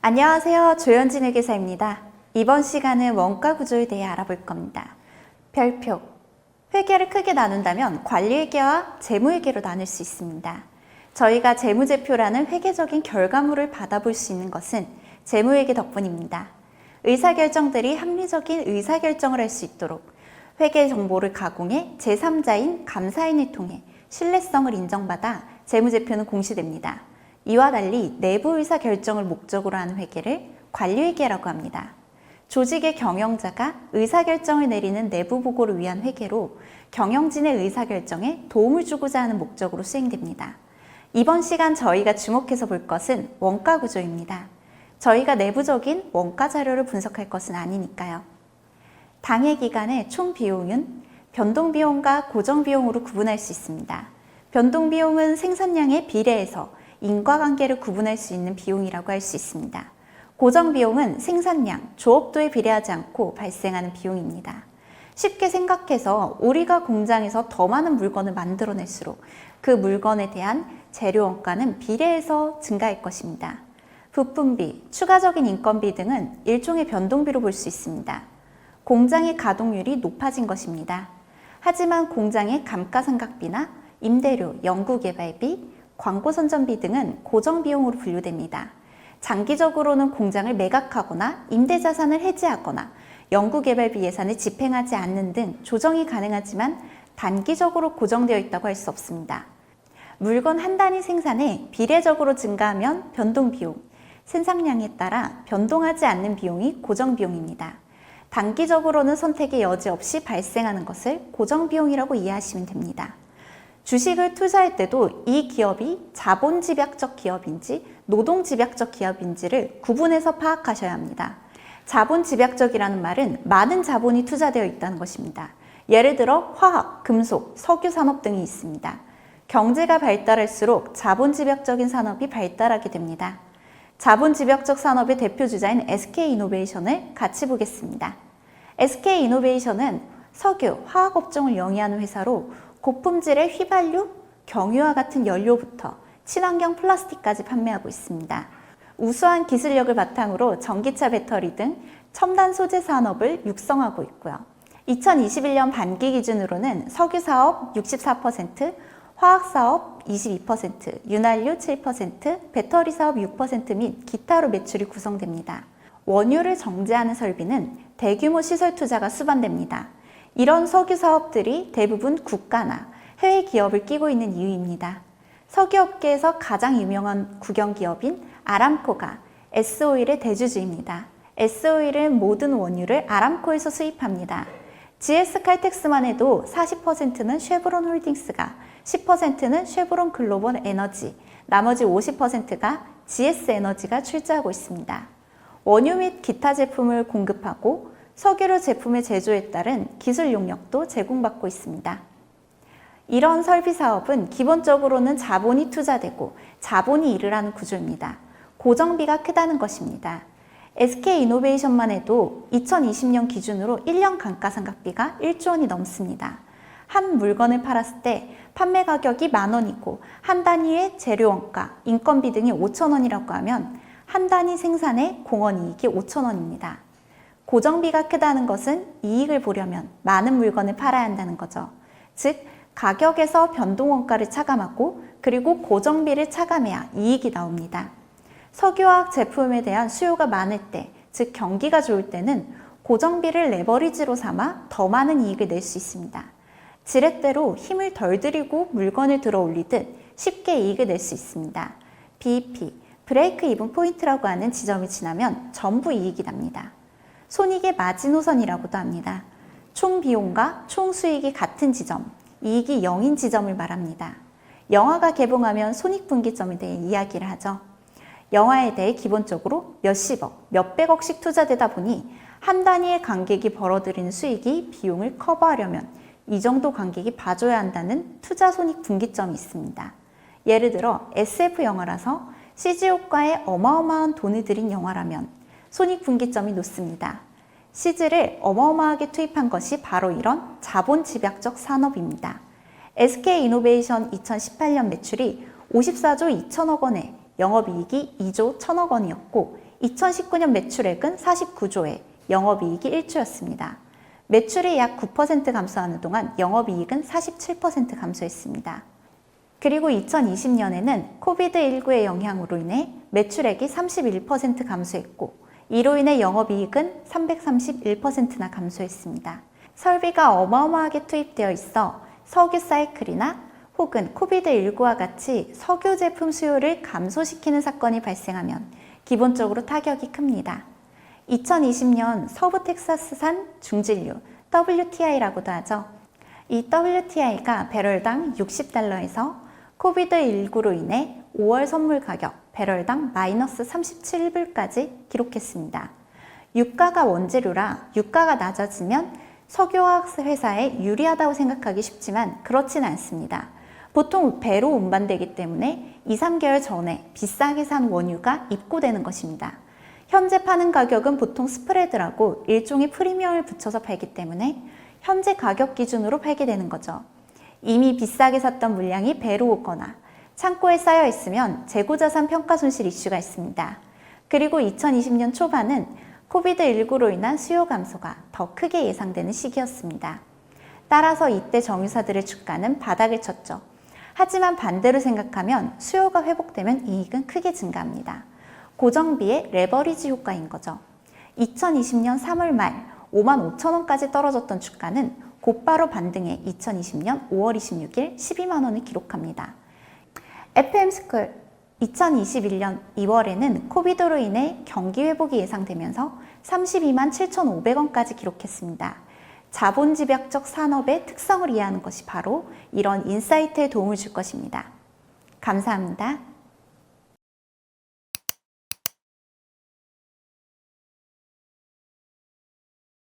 안녕하세요. 조현진 회계사입니다. 이번 시간은 원가 구조에 대해 알아볼 겁니다. 별표. 회계를 크게 나눈다면 관리회계와 재무회계로 나눌 수 있습니다. 저희가 재무제표라는 회계적인 결과물을 받아볼 수 있는 것은 재무회계 덕분입니다. 의사결정들이 합리적인 의사결정을 할 수 있도록 회계 정보를 가공해 제3자인 감사인을 통해 신뢰성을 인정받아 재무제표는 공시됩니다. 이와 달리 내부 의사결정을 목적으로 하는 회계를 관리회계라고 합니다. 조직의 경영자가 의사결정을 내리는 내부 보고를 위한 회계로 경영진의 의사결정에 도움을 주고자 하는 목적으로 수행됩니다. 이번 시간 저희가 주목해서 볼 것은 원가 구조입니다. 저희가 내부적인 원가 자료를 분석할 것은 아니니까요. 당해 기간의 총 비용은 변동비용과 고정비용으로 구분할 수 있습니다. 변동비용은 생산량에 비례해서 인과관계를 구분할 수 있는 비용이라고 할 수 있습니다. 고정비용은 생산량, 조업도에 비례하지 않고 발생하는 비용입니다. 쉽게 생각해서 우리가 공장에서 더 많은 물건을 만들어낼수록 그 물건에 대한 재료 원가는 비례해서 증가할 것입니다. 부품비, 추가적인 인건비 등은 일종의 변동비로 볼 수 있습니다. 공장의 가동률이 높아진 것입니다. 하지만 공장의 감가상각비나 임대료, 연구개발비, 광고선전비 등은 고정비용으로 분류됩니다. 장기적으로는 공장을 매각하거나 임대자산을 해지하거나 연구개발비 예산을 집행하지 않는 등 조정이 가능하지만 단기적으로 고정되어 있다고 할 수 없습니다. 물건 한 단위 생산에 비례적으로 증가하면 변동비용, 생산량에 따라 변동하지 않는 비용이 고정비용입니다. 단기적으로는 선택의 여지 없이 발생하는 것을 고정비용이라고 이해하시면 됩니다. 주식을 투자할 때도 이 기업이 자본집약적 기업인지 노동집약적 기업인지를 구분해서 파악하셔야 합니다. 자본집약적이라는 말은 많은 자본이 투자되어 있다는 것입니다. 예를 들어 화학, 금속, 석유 산업 등이 있습니다. 경제가 발달할수록 자본집약적인 산업이 발달하게 됩니다. 자본집약적 산업의 대표주자인 SK이노베이션을 같이 보겠습니다. SK이노베이션은 석유, 화학업종을 영위하는 회사로 고품질의 휘발유, 경유와 같은 연료부터 친환경 플라스틱까지 판매하고 있습니다. 우수한 기술력을 바탕으로 전기차 배터리 등 첨단 소재 산업을 육성하고 있고요. 2021년 반기 기준으로는 석유 사업 64%, 화학 사업 22%, 윤활유 7%, 배터리 사업 6% 및 기타로 매출이 구성됩니다. 원유를 정제하는 설비는 대규모 시설 투자가 수반됩니다. 이런 석유 사업들이 대부분 국가나 해외 기업을 끼고 있는 이유입니다. 석유업계에서 가장 유명한 국영기업인 아람코가 S오일의 대주주입니다. S오일은 모든 원유를 아람코에서 수입합니다. GS 칼텍스만 해도 40%는 쉐브론 홀딩스가, 10%는 쉐브론 글로벌 에너지, 나머지 50%가 GS 에너지가 출자하고 있습니다. 원유 및 기타 제품을 공급하고 석유로 제품의 제조에 따른 기술 용역도 제공받고 있습니다. 이런 설비 사업은 기본적으로는 자본이 투자되고 자본이 일을 하는 구조입니다. 고정비가 크다는 것입니다. SK이노베이션만 해도 2020년 기준으로 1년 감가상각비가 1조 원이 넘습니다. 한 물건을 팔았을 때 판매 가격이 10,000원이고 한 단위의 재료 원가, 인건비 등이 5,000원이라고 하면 한 단위 생산의 공원 이익이 5,000원입니다. 고정비가 크다는 것은 이익을 보려면 많은 물건을 팔아야 한다는 거죠. 즉, 가격에서 변동원가를 차감하고 그리고 고정비를 차감해야 이익이 나옵니다. 석유화학 제품에 대한 수요가 많을 때, 즉 경기가 좋을 때는 고정비를 레버리지로 삼아 더 많은 이익을 낼 수 있습니다. 지렛대로 힘을 덜 들이고 물건을 들어 올리듯 쉽게 이익을 낼 수 있습니다. BEP, 브레이크 이븐 포인트라고 하는 지점이 지나면 전부 이익이 납니다. 손익의 마지노선이라고도 합니다. 총 비용과 총 수익이 같은 지점, 이익이 0인 지점을 말합니다. 영화가 개봉하면 손익분기점에 대해 이야기를 하죠. 영화에 대해 기본적으로 몇십억, 몇백억씩 투자되다 보니 한 단위의 관객이 벌어들이는 수익이 비용을 커버하려면 이 정도 관객이 봐줘야 한다는 투자 손익분기점이 있습니다. 예를 들어 SF 영화라서 CG 효과에 어마어마한 돈을 들인 영화라면 손익분기점이 높습니다. CG를 어마어마하게 투입한 것이 바로 이런 자본집약적 산업입니다. SK이노베이션 2018년 매출이 54조 2천억 원에 영업이익이 2조 1천억 원이었고 2019년 매출액은 49조에 영업이익이 1조였습니다. 매출이 약 9% 감소하는 동안 영업이익은 47% 감소했습니다. 그리고 2020년에는 코비드19의 영향으로 인해 매출액이 31% 감소했고 이로 인해 영업이익은 331%나 감소했습니다. 설비가 어마어마하게 투입되어 있어 석유 사이클이나 혹은 코비드19와 같이 석유 제품 수요를 감소시키는 사건이 발생하면 기본적으로 타격이 큽니다. 2020년 서부 텍사스산 중진류 WTI라고도 하죠. 이 WTI가 배럴당 60달러에서 코비드19로 인해 5월 선물 가격 배럴당 마이너스 37불까지 기록했습니다. 유가가 원재료라 유가가 낮아지면 석유화학 회사에 유리하다고 생각하기 쉽지만 그렇진 않습니다. 보통 배로 운반되기 때문에 2, 3개월 전에 비싸게 산 원유가 입고되는 것입니다. 현재 파는 가격은 보통 스프레드라고 일종의 프리미엄을 붙여서 팔기 때문에 현재 가격 기준으로 팔게 되는 거죠. 이미 비싸게 샀던 물량이 배로 오거나 창고에 쌓여 있으면 재고자산 평가 손실 이슈가 있습니다. 그리고 2020년 초반은 코비드19로 인한 수요 감소가 더 크게 예상되는 시기였습니다. 따라서 이때 정유사들의 주가는 바닥을 쳤죠. 하지만 반대로 생각하면 수요가 회복되면 이익은 크게 증가합니다. 고정비의 레버리지 효과인 거죠. 2020년 3월 말 5만 5천 원까지 떨어졌던 주가는 곧바로 반등해 2020년 5월 26일 12만 원을 기록합니다. FM스쿨 2021년 2월에는 코비드로 인해 경기 회복이 예상되면서 32만 7,500원까지 기록했습니다. 자본집약적 산업의 특성을 이해하는 것이 바로 이런 인사이트에 도움을 줄 것입니다. 감사합니다.